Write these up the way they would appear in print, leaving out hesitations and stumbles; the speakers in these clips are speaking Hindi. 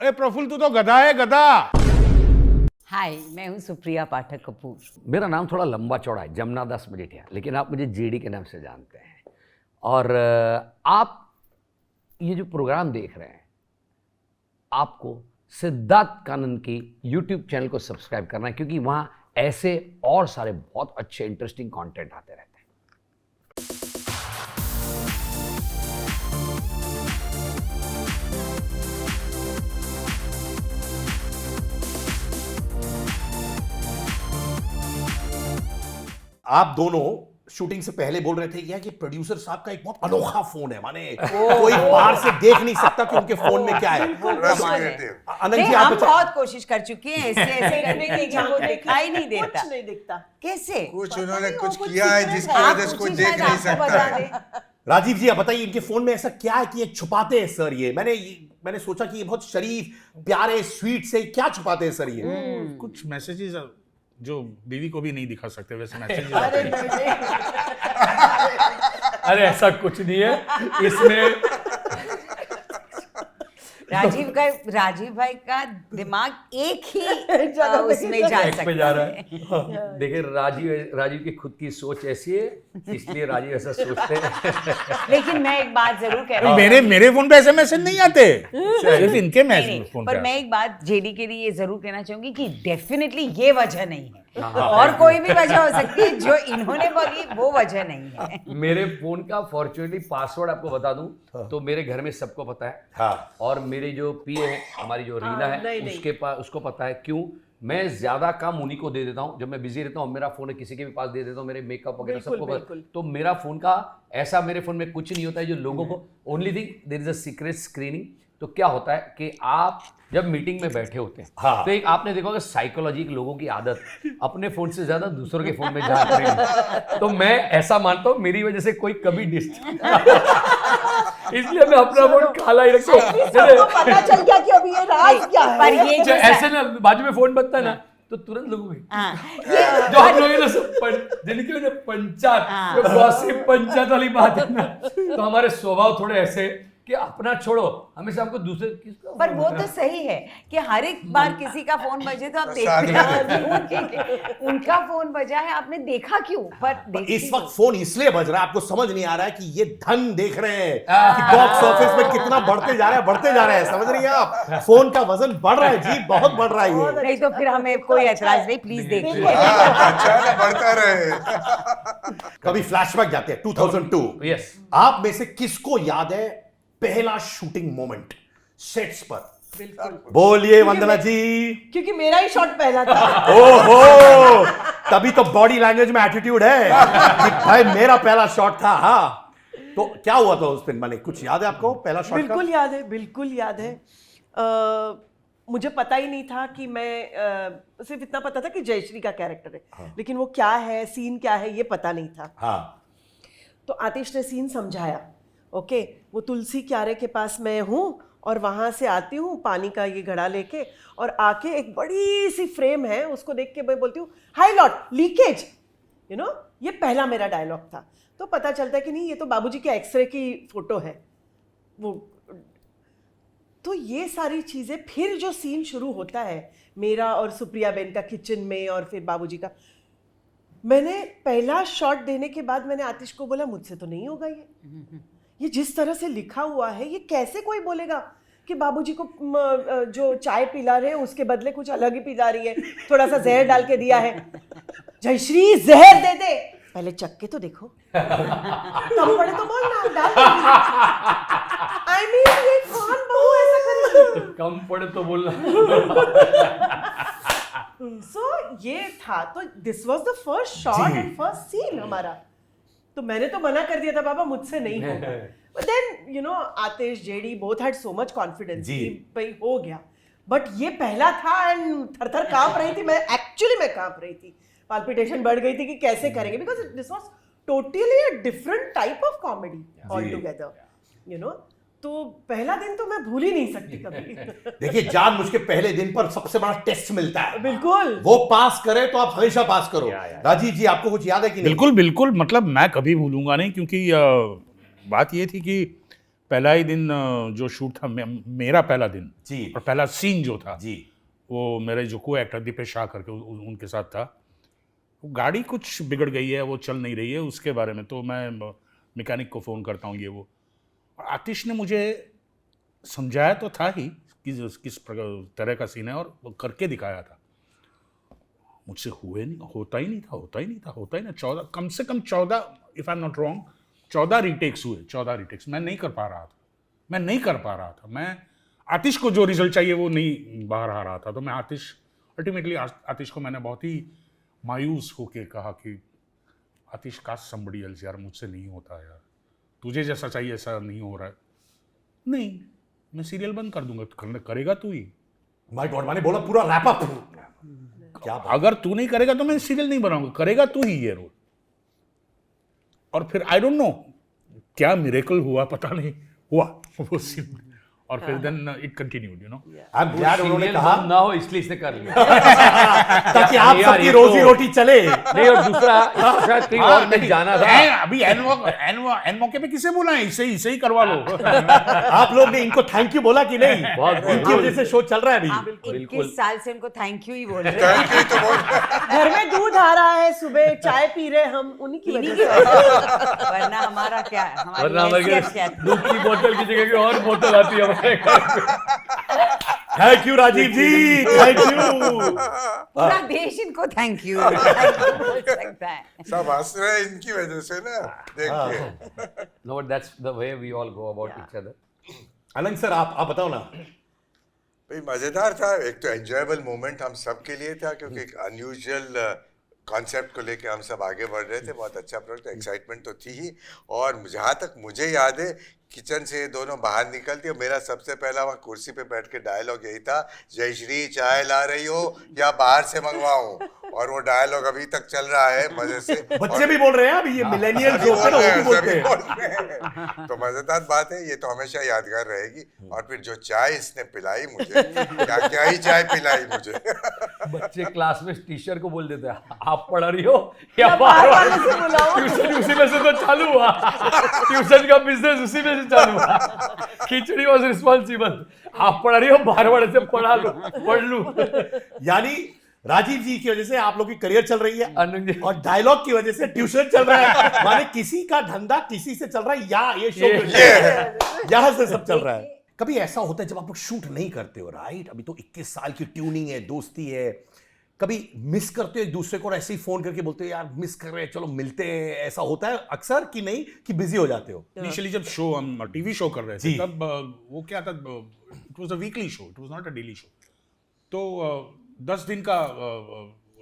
अरे प्रफुल्ल, तू तो गधा है, गधा। हाय, मैं हूँ सुप्रिया पाठक कपूर। मेरा नाम थोड़ा लंबा चौड़ा है, जमुना दास मजीठिया, लेकिन आप मुझे जेडी के नाम से जानते हैं। और आप ये जो प्रोग्राम देख रहे हैं, आपको सिद्धार्थ कानन की यूट्यूब चैनल को सब्सक्राइब करना है, क्योंकि वहाँ ऐसे और सारे बहुत अच्छे इंटरेस्टिंग कंटेंट आते रहते हैं। आप दोनों शूटिंग से पहले बोल रहे थे क्या कि प्रोड्यूसर साहब का एक बहुत अनोखा फोन है, माने कोई बाहर से देख नहीं सकता कि उनके फोन में क्या है। अनंत जी, आप हम बहुत कोशिश कर चुके हैं ऐसे करने की, वो दिखाई नहीं देता। कुछ नहीं दिखता। कैसे? कुछ उन्होंने कुछ किया है जिसकी वजह से कोई देख नहीं सकता है। राजीव जी, आप बताइए इनके फोन में ऐसा क्या है कि ये छुपाते हैं सर? ये मैंने सोचा कि ये बहुत शरीफ प्यारे स्वीट से क्या छुपाते हैं सर ये? कुछ मैसेजेस जो बीवी को भी नहीं दिखा सकते, वैसे मैसेजेस अरे आते हैं। नहीं। अरे ऐसा कुछ नहीं है इसमें। राजीव भाई का दिमाग एक ही जगह पे उसमें जा एक सकता पे जा रहा है। है। देखिए, राजीव की खुद की सोच ऐसी है, इसलिए राजीव ऐसा सोचते हैं। लेकिन मैं एक बात जरूर कह रही हूँ, मेरे फोन पे ऐसे मैसेज नहीं आते, सिर्फ इनके नहीं, मैसेज फोन पर पे। मैं एक बात जेडी के लिए ये जरूर कहना चाहूंगी कि डेफिनेटली ये वजह नहीं है, और कोई भी वजह हो सकती है, जो इन्होंने बोली वो वजह नहीं है। मेरे फोन का फॉर्चुनेटली पासवर्ड आपको बता दूं तो मेरे घर में सबको पता है। हाँ। और मेरी जो पीए है, हमारी जो रीना है, नहीं। उसके पास उसको पता है। क्यों? मैं ज्यादा काम उन्हीं को दे देता हूं। जब मैं बिजी रहता हूं, मेरा फोन किसी के भी पास दे देता हूं, मेरे मेकअप वगैरह सबको बिल्कुल। तो मेरा फोन का ऐसा, मेरे फोन में कुछ नहीं होता है जो लोगों को। Only thing, there is a secret screening. तो क्या होता है कि आप जब मीटिंग में बैठे होते हैं, हाँ। तो एक आपने देखा होगा साइकोलॉजी, लोगों की आदत अपने फोन से ज्यादा दूसरों के फोन में जाती है। तो मैं ऐसा मानता हूं मेरी वजह से कोई कभी डिस्टर्ब इसलिए मैं अपना फोन काला ही रखता हूं। सबको पता चल गया कि अभी ये राज क्या है। पर ये जो ऐसे ना बाजू में फोन बजता है ना, तो तुरंत लोगों में हाँ, जो हम लोग ना जिनके ना पंचायत, जो गॉसिप पंचायत वाली बात है ना, तो हमारे स्वभाव थोड़े ऐसे कि अपना छोड़ो, हमेशा हमको दूसरे किसका पर फोन वो बजा। तो सही है कि हर एक बार किसी का फोन बजे तो आप देखते हैं उनका फोन बजा है, आपने देखा क्यों? पर इस वक्त फोन इसलिए बज रहा है, आपको समझ नहीं आ रहा है कि ये धन देख रहे हैं कि बॉक्स ऑफिस में कितना बढ़ते जा रहा है, समझ रही हैं आप? फोन का वजन बढ़ रहा है जी, बहुत बढ़ रहा है ये। नहीं तो फिर हमें कोई ऐतराज नहीं, प्लीज देखिए। अच्छा है ना, बढ़ता रहे। कभी फ्लैशबैक जाते हैं 2002। यस, आप में से किसको याद है पहला शूटिंग मोमेंट सेट्स पर? बिल्कुल। बोलिए वंदना जी। क्योंकि मेरा ही शॉट पहला था। ओहो, तभी तो बॉडी लैंग्वेज में एटीट्यूड है कि भाई मेरा पहला शॉट था। हाँ, तो क्या हुआ था उस दिन? माने कुछ याद है आपको पहला शॉट का? बिल्कुल याद है, बिल्कुल याद है। मुझे पता ही नहीं था कि मैं सिर्फ इतना पता था कि जयश्री का कैरेक्टर है। हाँ। लेकिन वो क्या है, सीन क्या है, ये पता नहीं था। हाँ। तो आतिश ने सीन समझाया। ओके, वो तुलसी क्यारे के पास मैं हूँ और वहाँ से आती हूँ पानी का ये घड़ा लेके, और आके एक बड़ी सी फ्रेम है, उसको देख के मैं बोलती हूँ high Lord leakage, you know. ये पहला मेरा डायलॉग था। तो पता चलता है कि नहीं, ये तो बाबूजी के एक्सरे की फोटो है वो। तो ये सारी चीज़ें, फिर जो सीन शुरू होता है मेरा और सुप्रिया बेन का किचन में, और फिर बाबूजी का, मैंने पहला शॉट देने के बाद मैंने आतिश को बोला मुझसे तो नहीं होगा ये जिस तरह से लिखा हुआ है, ये कैसे कोई बोलेगा कि बाबूजी को जो चाय पिला रहे हैं उसके बदले कुछ अलग ही पिला रही है, थोड़ा सा जहर डाल के दिया है। जयश्री जहर दे दे, पहले चक्के तो देखो। कम पड़े तो बोल ना, डाल। आई मीन ये कौन बहू ऐसा करेगी? कम पड़े तो बोलना। सो ये था, तो this was the first shot and first scene हमारा। तो मैंने तो मना कर दिया था, बाबा मुझसे नहीं होगा। But then you know, Atish, JD both had so much confidence कि भाई हो गया। बट ये पहला था एंड थर-थर कांप रही थी मैं, एक्चुअली मैं कांप रही थी, पाल्पिटेशन बढ़ गई थी कि कैसे करेंगे, because this was totally a different type of comedy all together, you know. तो पहला दिन तो मैं भूल ही नहीं सकती कभी। देखिए, जानबूझ के पहले दिन पर सबसे बड़ा टेस्ट मिलता है। बिल्कुल, वो पास करे तो आप हमेशा पास करो। राजीव जी, आपको कुछ याद है कि नहीं? बिल्कुल बिल्कुल, मतलब मैं कभी भूलूंगा नहीं, क्योंकि बात ये थी कि पहला ही दिन जो शूट था मेरा पहला दिन जी और पहला सीन जो था जी वो मेरे जो को एक्टर दीपेश शाह करके उनके साथ था। वो गाड़ी कुछ बिगड़ गई है, वो चल नहीं रही है, उसके बारे में तो मैं मैकेनिक को फ़ोन करता हूँ ये वो। और आतिश ने मुझे समझाया तो था ही किस तरह का सीन है और वो करके दिखाया था। मुझसे होता ही नहीं था 14 कम से कम 14 if I am not wrong 14 retakes हुए। 14 रीटेक्स मैं नहीं कर पा रहा था। मैं आतिश को जो रिजल्ट चाहिए वो नहीं बाहर आ रहा था। तो मैं अल्टीमेटली आतिश को मैंने बहुत ही मायूस होके कहा कि आतिश काश समबडी एल्स यार, मुझसे नहीं होता यार, तुझे जैसा चाहिए ऐसा नहीं हो रहा है। नहीं, मैं सीरियल बंद कर दूंगा, करेगा तू ही। माय गॉड, मैंने बोला पूरा रैप अप। क्या बात। अगर तू नहीं करेगा तो मैं सीरियल नहीं बनाऊंगा, करेगा तू ही ये रोल। और फिर आई डोंट नो क्या मिरेकल हुआ, पता नहीं हुआ वो सीन। और फिर then it continued, you know. I am glad उन्होंने कहा ना हो इसलिए इसने कर लिया ताकि आप यार, सबकी ये रोजी तो- रोटी चले। नहीं, और दूसरा इसको शायद कहीं और तक जाना था। अभी एन मौके पे किसे बोला है, इसे ही करवा लो। आप लोग ने इनको थैंक यू बोला कि नहीं? बहुत इनकी वजह से शो चल रहा है आप अभी। 21 साल से उनको थैंक यू ही बोल रहे हैं। थैंक यू तो बहुत घर में दूध आ रहा है, सुबह चाय पी रहे हम, उन्हीं की इन्हीं वजह की से। वजह से। वरना हमारा क्या है, हमारी वरना हमारे हैसियत क्या थी? दूध की बोतल की जगह की और बोतल आती है हमारे घर में। Thank you Rajiv ji, thank you. पूरा देश इनको थैंक यू बोल सकता है। सब हंस रहे हैं इनकी वजह से ना, देखिए। No, but that's the way we all go about each other. Alang sir, आप बताओ ना। भाई मजेदार था, एक तो एंजॉयबल मोमेंट हम सब के लिए था क्योंकि एक अनयूजुअल कॉन्सेप्ट को लेके हम सब आगे बढ़ रहे थे। बहुत अच्छा प्रोजेक्ट, एक्साइटमेंट तो थी ही। और जहाँ तक मुझे याद है, किचन से ये दोनों बाहर निकलती और मेरा सबसे पहला वहाँ कुर्सी पे बैठ के डायलॉग यही था, जयश्री चाय ला रही हो या बाहर से मंगवाऊं? और वो डायलॉग अभी तक चल रहा है मजे से। बच्चे भी बोल रहे हैं अभी, ये मिलेनियल जो होते हैं ना, वो भी बोलते हैं। बोल रहे हैं। तो मजेदार बात है, ये तो हमेशा यादगार रहेगी। और फिर जो चाय इसने पिलाई मुझे, क्या ही चाय पिलाई मुझे। बच्चे क्लास में टीचर को बोल देते हैं, आप पढ़ रही हो या बाहर वाले से बुलाओ? ट्यूशन उसी में से तो चालू हुआ, ट्यूशन का बिजनेस उसी में से चालू हुआ। खिचड़ी वाज रिस्पॉन्सिबल, आप पढ़ रही हो, बाहर वाले से पढ़ लूं। यानी राजीव जी की वजह से आप लोग की करियर चल रही है अनुज जी। और डायलॉग की वजह से ट्यूशन चल रहा है। माने किसी का धंधा किसी से चल रहा है, या ये शो यहां से सब चल रहा है। कभी ऐसा होता है जब आप लोग शूट नहीं करते हो, राइट? अभी तो 21 साल की ट्यूनिंग है, दोस्ती है, कभी मिस करते हो एक दूसरे को और ऐसे ही फोन करके बोलते हो यार मिस कर रहे हैं, चलो मिलते हैं? ऐसा होता है अक्सर कि नहीं, कि बिजी हो जाते हो? इनिशियली जब शो हम टीवी शो कर रहे थे जी। तब वो क्या था, it was a weekly show, it was not a daily show. तो 10 दिन का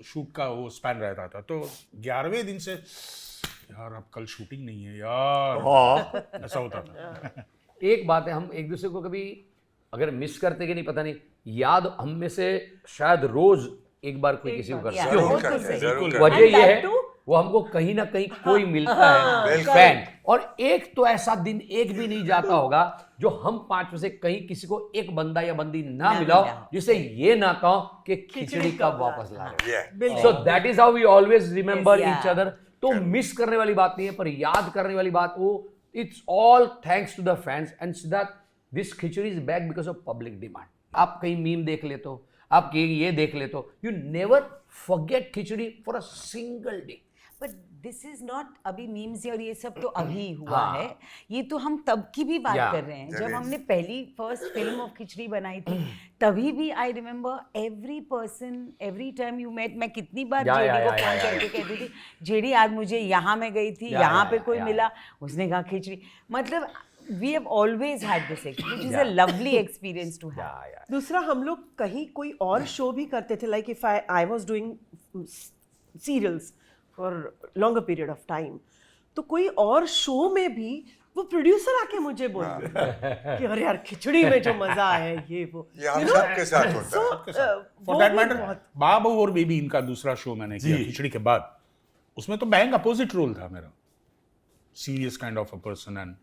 शूट का वो स्पैन रहता था। तो 11वें दिन से यार अब कल शूटिंग नहीं है यार, ऐसा होता था। एक बात है, हम एक दूसरे को कभी अगर मिस करते कि नहीं पता नहीं, याद हम में से शायद रोज एक बार कोई किसी को करता है। जरूर बिल्कुल करते हैं, सही। जरूर करते वजह हैं। ये है, that too? वो हमको कहीं ना कहीं कोई मिलता है फैन। और एक तो ऐसा दिन एक भी नहीं जाता होगा जो हम 5 में से कहीं किसी को एक बंदा या बंदी ना मिला हो जिसे ये ना कहो कि खिचड़ी कब वापस ला रहे Yeah. हो। So that is how we always remember Yes, each yeah. Other. तो मिस करने वाली बात नहीं है, पर याद करने वाली बात वो, it's all thanks to the fans. And Siddharth, this Khichdi is back because of public demand. आप कहीं मीम देख लेते हो, आप ये देख लेते हो, you never forget khichdi for a single day. But this is not अभी मीम्स और ये सब तो अभी हुआ हाँ। है, ये तो हम तब की भी बात Yeah. कर रहे हैं। जब That हमने पहली फर्स्ट फिल्म ऑफ खिचड़ी बनाई थी तभी भी I remember every person every time you met, मैं कितनी बार Yeah, जेडी yeah, को yeah, फोन yeah, करके कहती थी, जेडी आज मुझे यहाँ में गई थी, Yeah, यहाँ yeah, पे yeah, कोई yeah. मिला, उसने कहा खिचड़ी। मतलब we have always had this experience, which is a Yeah. Lovely experience to have. दूसरा, हम लोग कहीं कोई और शो भी करते थे, like if I was doing serials for longer period of time, तो कोई और शो में भी वो प्रोड्यूसर आके मुझे बोलते कि अरे यार खिचड़ी में जो मजा है ये वो, ये हम सबके साथ होता है। फॉर दैट मैटर बाबू और बेबी, इनका दूसरा शो मैंने किया खिचड़ी के बाद, उसमें तो बैंक अपोजिट रोल था मेरा, serious kind of a person, and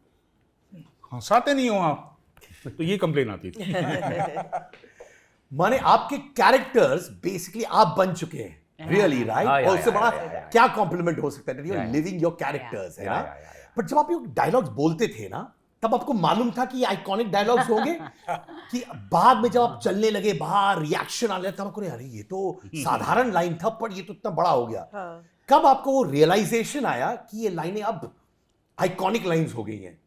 हंसाते नहीं हो आप, तो ये कंप्लेन आती थी। माने आपके कैरेक्टर्स बेसिकली आप बन चुके हैं, रियली, राइट? हाँ, और उससे yeah, बड़ा yeah. क्या कॉम्प्लीमेंट हो सकता है? You are Yeah, living your characters, है Yeah, ना? yeah, yeah, yeah. बट जब आप ये डायलॉग्स बोलते थे ना, तब आपको मालूम था कि ये आइकॉनिक डायलॉग्स होंगे कि बाद में जब आप चलने लगे बाहर रिएक्शन आने लगा तब आपको अरे ये तो साधारण लाइन था पर ये तो इतना बड़ा हो गया। हाँ। कब आपको वो रियलाइजेशन आया कि ये लाइनें अब आइकॉनिक लाइंस हो गई हैं?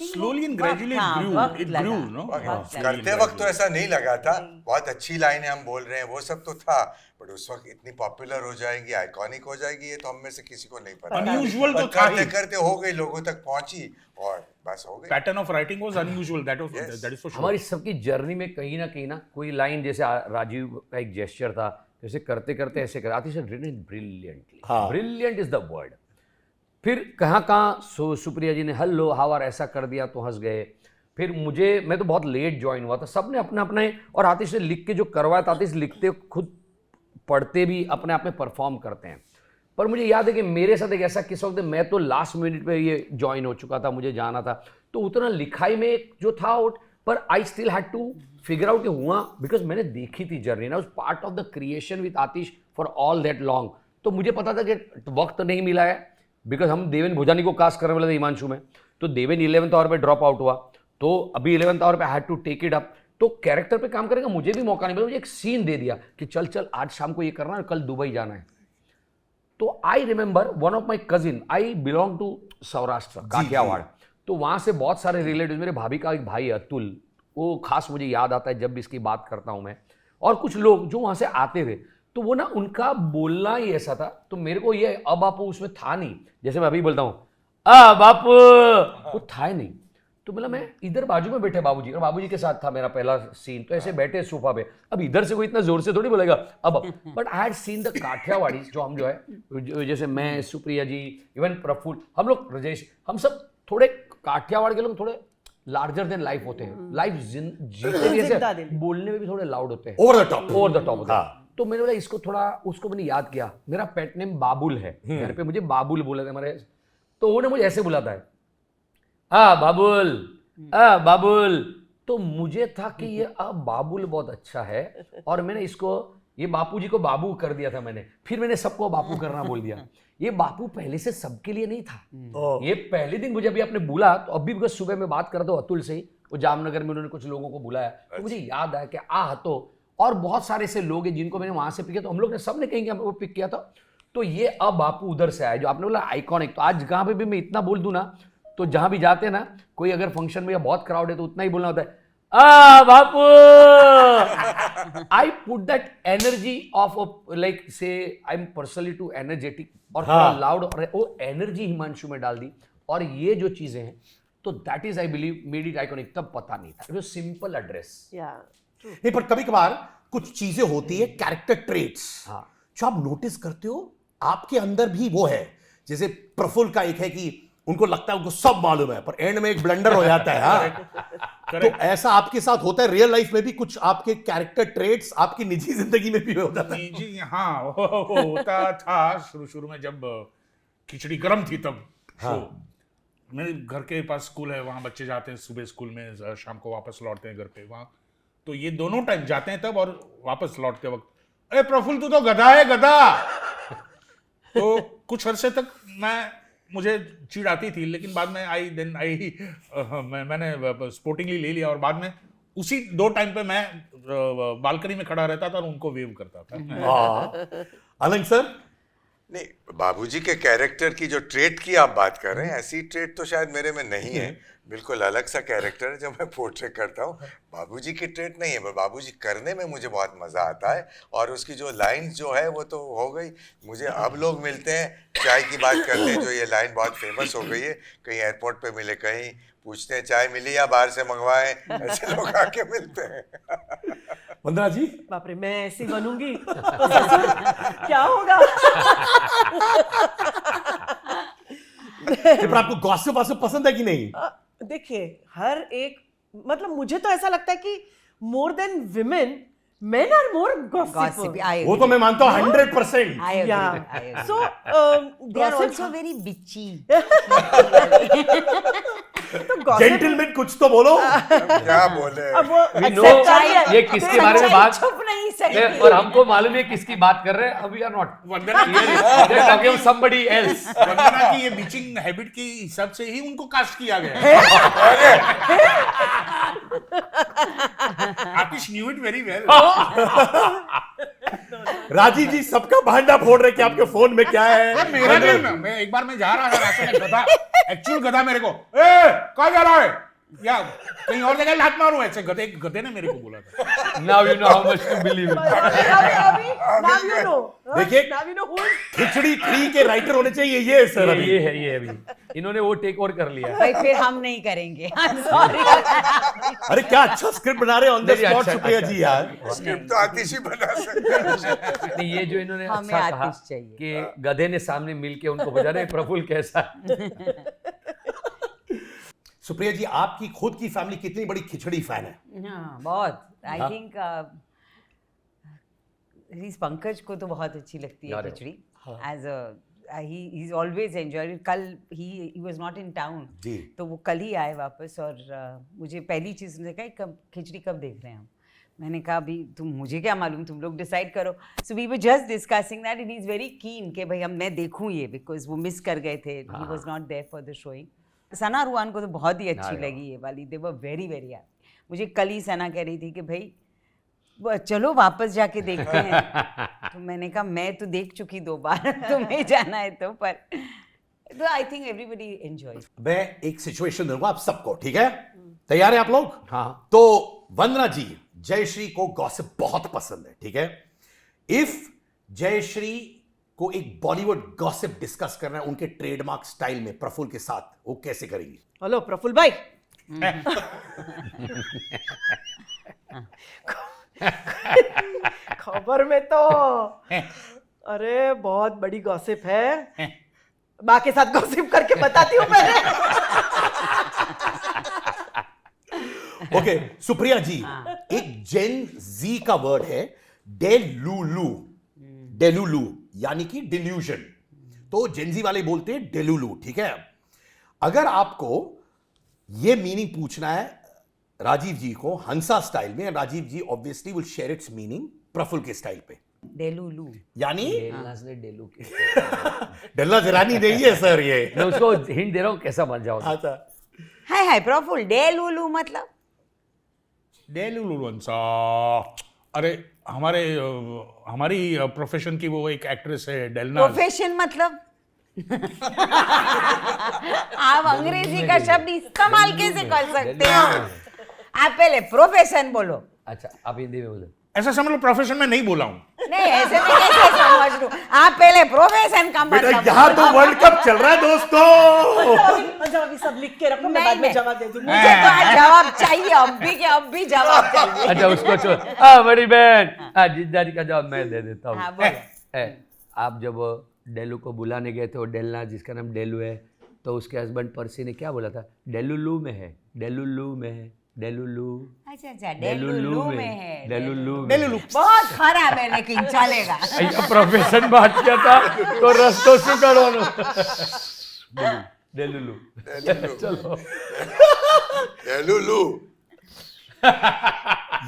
Slowly and gradually it grew no. करते वक्त तो ऐसा नहीं लगा था, बहुत अच्छी लाइनें हम बोल रहे हैं वो सब तो था, बट उस वक्त इतनी पॉपुलर हो जाएगी, आइकॉनिक हो जाएगी, ये तो हम में से किसी को नहीं पता। Unusual तो था करते ही। करते हो गई, लोगों तक पहुंची और बस हो गई। Pattern of writing was unusual, that is for sure. हमारी सबकी जर्नी में कहीं ना कोई लाइन, जैसे राजीव का एक जेस्चर था, जैसे करते करते ऐसे कर Atish written brilliantly, brilliant is the word. फिर कहाँ सुप्रिया जी ने हेलो हावर ऐसा कर दिया तो हंस गए। फिर मैं तो बहुत लेट ज्वाइन हुआ था, सबने अपना अपना है, और आतिश ने लिख के जो करवाया था, आतिश लिखते खुद पढ़ते भी अपने आप में परफॉर्म करते हैं। पर मुझे याद है कि मेरे साथ एक ऐसा किस्सा होता है, मैं तो लास्ट मिनट पे ये ज्वाइन हो चुका था, मुझे जाना था, तो उतना लिखाई में जो था पर I still had to figure out हुआ, बिकॉज मैंने देखी थी जर्नी ना, उस part of the creation with Atish for all that long. तो मुझे पता था कि वक्त नहीं मिला है, बिकॉज हम देवेन भोजानी को कास्ट करने वाले थे हिमांशु में, तो देवेन 11th आवर पे ड्रॉप आउट हुआ, तो अभी 11th आवर पे had to take it up, तो कैरेक्टर पे काम करेगा, मुझे भी मौका नहीं मिला, मुझे एक सीन दे दिया कि चल आज शाम को ये करना है, कल दुबई जाना है। तो I remember one of my cousin, I belong to Saurashtra Kathiawad, तो वहाँ से बहुत सारे रिलेटिव, मेरे भाभी का एक भाई है अतुल, वो खास मुझे याद आता है जब भी इसकी बात करता हूँ मैं, और कुछ लोग जो वहाँ से आते थे, तो वो ना उनका बोलना ही ऐसा था, तो मेरे को ये अब बापू उसमें था नहीं, जैसे मैं अभी बोलता हूँ बापू, वो था ही नहीं। तो मतलब मैं इधर बाजू में बैठे बाबूजी, और बाबूजी के साथ था मेरा पहला सीन, तो ऐसे बैठे सोफा पे, अब इधर से कोई इतना जोर से थोड़ी बोलेगा अब, but I had seen the Kathiawadi, जो हम जो है जैसे मैं, सुप्रिया जी, इवन प्रफुल्ल, हम लोग राजेश, हम सब थोड़े काठियावाड़ के लोग थोड़े लार्जर देन लाइफ होते हैं, लाइफ जीते भी ऐसे, बोलने में भी थोड़े लाउड होते हैं, ओवर द टॉप होते हैं। तो मैंने बोला इसको थोड़ा, उसको मैंने याद किया, मेरा पेट नेम बाबुल है, घर पे मुझे बाबुल बोला था हमारे, तो उन्होंने मुझे ऐसे बुलाता है बाबुल, बाबुल, तो मुझे था कि ये बाबुल बहुत अच्छा है, और मैंने इसको, ये बापू जी को बाबू कर दिया था मैंने, फिर मैंने सबको बापू करना बोल दिया। ये बापू पहले से सबके लिए नहीं था, ये पहले दिन मुझे अभी आपने बोला, तो अभी बिकॉज सुबह मैं बात करता हूँ अतुल से ही, वो जामनगर में उन्होंने कुछ लोगों को बुलाया, तो मुझे याद आया कि तो और बहुत सारे ऐसे लोग हैं जिनको मैंने वहां से पिक किया, तो हम लोग ने सबने कहीं वो पिक किया था, तो ये बापू उधर से आया, जो आपने बोला आइकॉनिक। तो आज जहां पे भी मैं इतना बोल दूं ना, तो जहां भी जाते हैं ना, कोई अगर फंक्शन में या बहुत क्राउड है तो उतना ही बोलना होता है Bapu. I put that energy of like say I am personally too energetic, और थोड़ा लाउड, और वो एनर्जी हिमांशु में डाल दी, और ये जो चीजें हैं, तो that is I believe made it iconic. तब पता नहीं था, इट वाज सिंपल एड्रेस। नहीं, पर कभी कभार कुछ चीजें होती है, कैरेक्टर ट्रेट्स, जो आप नोटिस करते हो आपके अंदर भी वो है। जैसे प्रफुल्ल का एक है कि उनको लगता है उनको सब मालूम है, पर एंड में एक ब्लंडर हो जाता है। हाँ, तो ऐसा आपके साथ होता है रियल लाइफ में भी, कुछ आपके कैरेक्टर ट्रेट्स आपकी निजी जिंदगी में भी हो जाता है? निजी, हाँ, वो होता था शुरू में, जब खिचड़ी गर्म थी तब। मेरे घर के पास स्कूल है, वहाँ बच्चे जाते हैं सुबह स्कूल में, शाम को वापस लौटते हैं घर पे, वहाँ तो ये दोनों टाइम जाते हैं तब, और वापस लौटते वक्त, अरे प्रफुल्ल तू तो गधा है, गधा। तो कुछ अरसे तक मुझे चिढ़ आती थी, लेकिन बाद में मैंने स्पोर्टिंगली ले लिया, और बाद में उसी 2 टाइम पे मैं बालकनी में खड़ा रहता था और उनको वेव करता था। अलंग सर? नहीं, बाबूजी के कैरेक्टर की जो ट्रेट की आप बात कर रहे हैं, ऐसी ट्रेट तो शायद मेरे में नहीं है, बिल्कुल अलग सा कैरेक्टर है जो मैं पोर्ट्रे करता हूँ। बाबूजी की ट्रेट नहीं है, पर बाबूजी करने में मुझे बहुत मज़ा आता है, और उसकी जो लाइन जो है वो तो हो गई। मुझे अब लोग मिलते हैं, चाय की बात करते हैं, जो ये लाइन बहुत फेमस हो गई है, कहीं एयरपोर्ट पे मिले, कहीं पूछते हैं चाय मिली या बाहर से मंगवाएं, ऐसे लोग आके मिलते हैं। वंदना जी? बाप रे, मैं ऐसी बनूंगी तो क्या होगा? पर आपको गॉसिप पसंद है कि नहीं? देखिए, हर एक, मतलब मुझे तो ऐसा लगता है कि more than women, men are more gossip. वो तो मैं मानता हूँ 100%. I agree. Yeah. I agree. So They are gossip, also very bitchy. तो gossip, जेंटलमैन कुछ तो बोलो. क्या बोले? अब वो We know accept कर लिया। ये किसके बारे में बात, छुप नहीं सकती। करेगी। और हमको मालूम है किसकी बात कर रहे हैं, अभी आर नॉट वंदना की somebody else. वंदना की ये बीचिंग हैबिट के हिसाब से ही उनको कास्ट किया गया है। Atish knew it very well. Rajiv ji सबका भांडा फोड़ रहे कि आपके फोन में क्या है। मेरा नहीं ना, मैं एक बार मैं जा रहा था रास्ते में, गधा एक्चुअल गधा मेरे को, ए कहाँ जा रहा है, या कहीं और जगह लात मारूं, ऐसे गधे ने मेरे को बोला था। Now you know how much to believe it. अभी now you know. देखिए, now you know who is खिचड़ी 3 के राइटर होने चाहिए, ये सर अभी। ये है, ये अभी इन्होंने वो टेक ओवर कर लिया। भाई फिर हम नहीं करेंगे, सॉरी। अरे क्या अच्छा स्क्रिप्ट बना रहे ऑन द नहीं, स्पॉट अच्छा, सुप्रिया अच्छा। जी यार। स्क्रिप्ट तो आतिश ही बना सकते हैं। नहीं, ये जो इन्होंने हमें अच्छा कहा आतिश चाहिए। कि गधे ने सामने मिलके उनको बजा रहे, प्रफुल्ल कैसा है? सुप्रिया जी आपकी खुद की फैमिली कितनी बड़ी खिचड़ी फैन है? हाँ बहुत, आई हाँ। थिंक पंकज को तो बहुत अच्छी लगती है अरे, Khichdi, as a he is always enjoyed. कल he was not in town, जी। तो वो कल ही आए वापस, और मुझे पहली चीज़ ने कहा कब खिचड़ी कब देख रहे हैं हम। मैंने कहा अभी तुम, मुझे क्या मालूम, तुम लोग डिसाइड करो। So we were just discussing that, it is very keen कि भाई मैं देखूँ ये, बिकॉज वो मिस कर गए थे, he was not there for the showing. Sana रुआन को तो बहुत ही अच्छी लगी ये वाली, they were very very happy. मुझे कल ही सना कह रही थी कि भाई चलो वापस जाके देखते हैं। तो मैंने कहा मैं तो देख चुकी 2 बार, तुम्हें जाना है तो आई थिंक एवरीबडी एंजॉय। मैं एक सिचुएशन दूंगा आप सबको, ठीक है? तैयार है आप लोग? हाँ। तो वंदना जी, जयश्री को गॉसिप बहुत पसंद है, ठीक है? इफ जयश्री को एक बॉलीवुड गॉसिप डिस्कस करना है उनके ट्रेडमार्क स्टाइल में प्रफुल्ल के साथ, वो कैसे करेंगी? हेलो प्रफुल्ल भाई। खबर में तो अरे बहुत बड़ी गॉसिप है, माँ के साथ गॉसिप करके बताती हूँ पहले। ओके सुप्रिया जी, एक जेन जी का वर्ड है डेलुलू, डेलुलू यानी कि डिल्यूजन, तो जेनजी वाले बोलते हैं डेलुलू, ठीक है? अगर आपको ये मीनिंग पूछना है राजीव जी को हंसा स्टाइल में, Rajiv ji obviously will share its meaning Praful के स्टाइल पे, डेलुलू यानी डेलनास ने डेलू के डेल्ला जरानी नहीं है सर ये। मैं उसको हिंट दे रहा हूँ कैसा बन जाओ। अच्छा, हाय प्रफुल्ल, डेलुलू मतलब डेलुलुलुंसा, अरे हमारी प्रोफेशन की वो एक एक्ट्रेस है डेलना। प्रोफेशन मतलब आप अंग्रेजी का शब्द इस्तेमाल कैसे कर सकते हो? आप पहले प्रोफेशन बोलो। अच्छा, आप हिंदी में बोलो। ऐसा समझ लो प्रोफेशन में नहीं बोला हूं। नहीं ऐसे मैं कैसे समझ लूं? आप पहले प्रोफेशन का बेटा मतलब यहां तो वर्ल्ड कप चल रहा है दोस्तों। अच्छा अभी सब लिख के रखो, मैं नहीं, बाद में नहीं। जवाब दे दूंगी। मुझे तो आज जवाब चाहिए, अब भी जवाब चाहिए। अच्छा उसको छोड़, हाँ बड़ी बहन, हाँ जिद्दा जी का जवाब मैं दे देता हाँ, हूँ। बोलो। आप जब डेलू को बुलाने गए थे, डेलना जिसका नाम डेलू है, तो उसके हस्बैंड पर्सी ने क्या बोला था? डेलुलू में है, डेलुलू में है, डेलुलू। अच्छा डेलुलू में है, डेलुलू में। डेलुलू बहुत खराब है लेकिन चलेगा। अय्या प्रोफेशन बात किया था तो रस्तों से करो। डेलुलू चलो। डेलुलू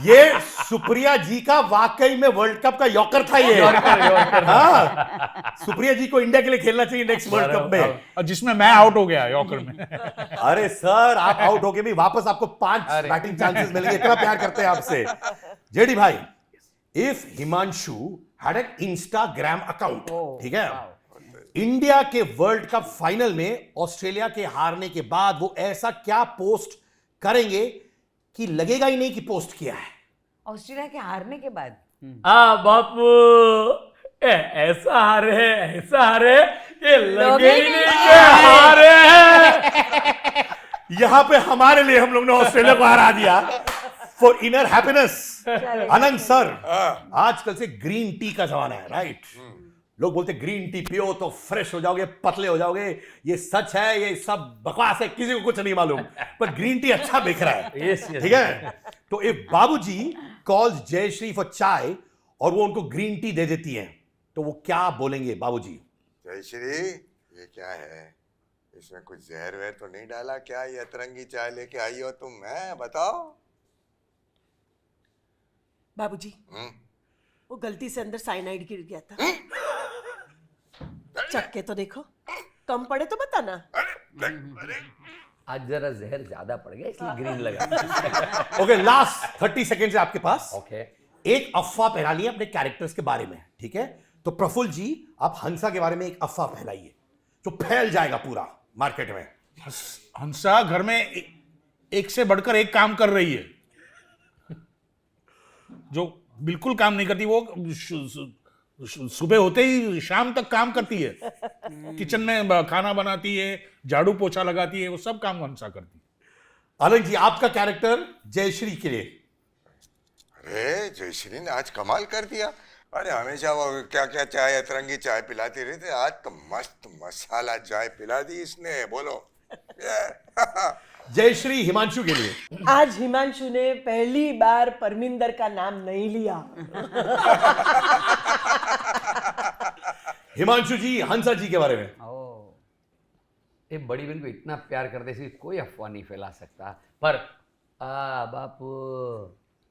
ये सुप्रिया जी का वाकई में वर्ल्ड कप का यॉर्कर था ये। हाँ, सुप्रिया जी को इंडिया के लिए खेलना चाहिए नेक्स्ट वर्ल्ड कप में। और जिसमें मैं आउट हो गया यॉर्कर में। अरे सर आप आउट होके भी वापस आपको 5 बैटिंग चांसेस मिलेंगे, इतना प्यार करते हैं आपसे। जेडी भाई, if Himanshu had an Instagram account, ठीक है, इंडिया के वर्ल्ड कप फाइनल में ऑस्ट्रेलिया के हारने के बाद वो ऐसा क्या पोस्ट करेंगे कि लगेगा ही नहीं कि पोस्ट किया है? ऑस्ट्रेलिया के हारने के बाद बापू ऐसा हारे ये लगे ही नहीं कि हारे हैं। यहां पे हमारे लिए हम लोग ने ऑस्ट्रेलिया को हरा दिया for inner happiness. Anand sir, आजकल से ग्रीन टी का जमाना है, राइट? लोग बोलते ग्रीन टी पियो तो फ्रेश हो जाओगे, पतले हो जाओगे। ये सच है, ये सब बकवास है, किसी को कुछ नहीं मालूम, पर ग्रीन टी अच्छा बिक रहा है। Yes, yes. ठीक है? तो इफ बाबूजी कॉल्स जयश्री फॉर चाय और वो उनको ग्रीन टी दे देती है, तो वो क्या बोलेंगे बाबूजी? जयश्री ये क्या है, इसमें कुछ जहर वहर तो नहीं डाला क्या? ये अतरंगी चाय लेके आई हो तुम, है बताओ। बाबूजी वो गलती से अंदर साइनाइड गिर गया था। चख के तो देखो, कम पड़े तो बताना। आज जरा जहर ज्यादा पड़ गया इसलिए ग्रीन लगा। ओके, लास्ट 30 सेकेंड आपके पास। ओके, एक अफवाह फैलानी है अपने कैरेक्टर्स के बारे में, ठीक है? तो प्रफुल्ल जी, आप हंसा के बारे में एक अफवाह फैलाइए जो फैल जाएगा पूरा मार्केट में। हंसा घर में एक से बढ़कर एक काम कर रही है, जो बिल्कुल काम नहीं करती। वो सुबह होते ही शाम तक काम करती है, किचन में खाना बनाती है, झाड़ू पोछा लगाती है, वो सब काम हंसा करती है। आनंद जी, आपका कैरेक्टर जयश्री के लिए। अरे जयश्री ने आज कमाल कर दिया। अरे हमेशा वो क्या क्या चाय, अतरंगी चाय पिलाती रहती है, आज तो मस्त मसाला चाय पिला दी इसने, बोलो। जयश्री हिमांशु के लिए। आज हिमांशु ने पहली बार परमिंदर का नाम नहीं लिया। हिमांशु जी, हंसा जी के बारे में। ये बड़ी बहन को इतना प्यार करते इसलिए कोई अफवाह नहीं फैला सकता। पर बापू,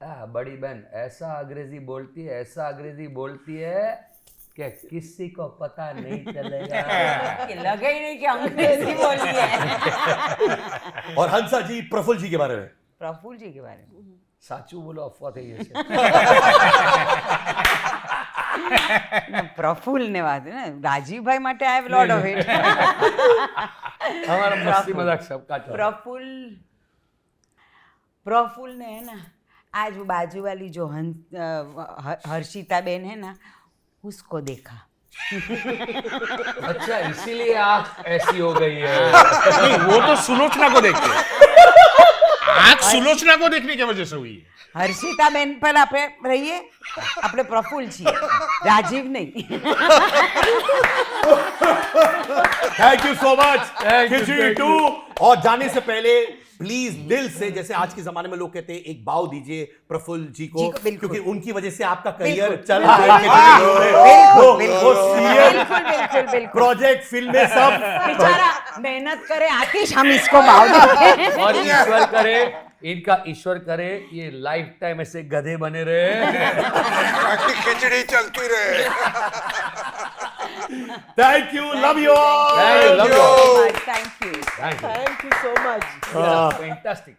बड़ी बहन ऐसा अंग्रेजी बोलती है, ऐसा अंग्रेजी बोलती है कि किसी को पता नहीं चलेगा। लगा ही नहीं कि अंग्रेजी बोली है। और हंसा जी, प्रफुल्ल जी के बारे में। प्रफुल्ल जी के बारे में साचू बोलो, अफवाह थी ये प्रफुल्ल ने बात है ना, राजीव भाई माटे I have lot of it. हमारा मस्ती मजाक सबका चल। प्रफुल्ल ने है ना, आज वो बाजू वाली जो हर्षिता बेन है ना, उसको देखा। अच्छा, इसीलिए आँख ऐसी हो गई है। नहीं, वो तो सुलोचना को देखते, आँख सुलोचना को देखने की वजह से हुई है। हर्षिता बेन पर आप रहिए, अपने प्रफुल्ल जी, राजीव नहीं। थैंक यू सो मच खिचड़ी 2। और जाने से पहले प्लीज दिल से, जैसे आज के जमाने में लोग कहते हैं, एक बाव दीजिए प्रफुल्ल जी को, बिल्कुल। क्योंकि उनकी वजह से आपका करियर बिल्कुल। चल रहा है। बिल्कुल, वो सीरियल, बिल्कुल। प्रोजेक्ट, फिल्में, सब। बेचारा मेहनत करे आतिश, हम इसको भाव देंगे। और ईश्वर करे, इनका ईश्वर करे ये लाइफ टाइम ऐसे गधे बने रहे, ताकि खिचड़ी चलती रहे। Thank you, love you all. Thank you, love you all. Thank you. Thank you. Thank you so much. Fantastic.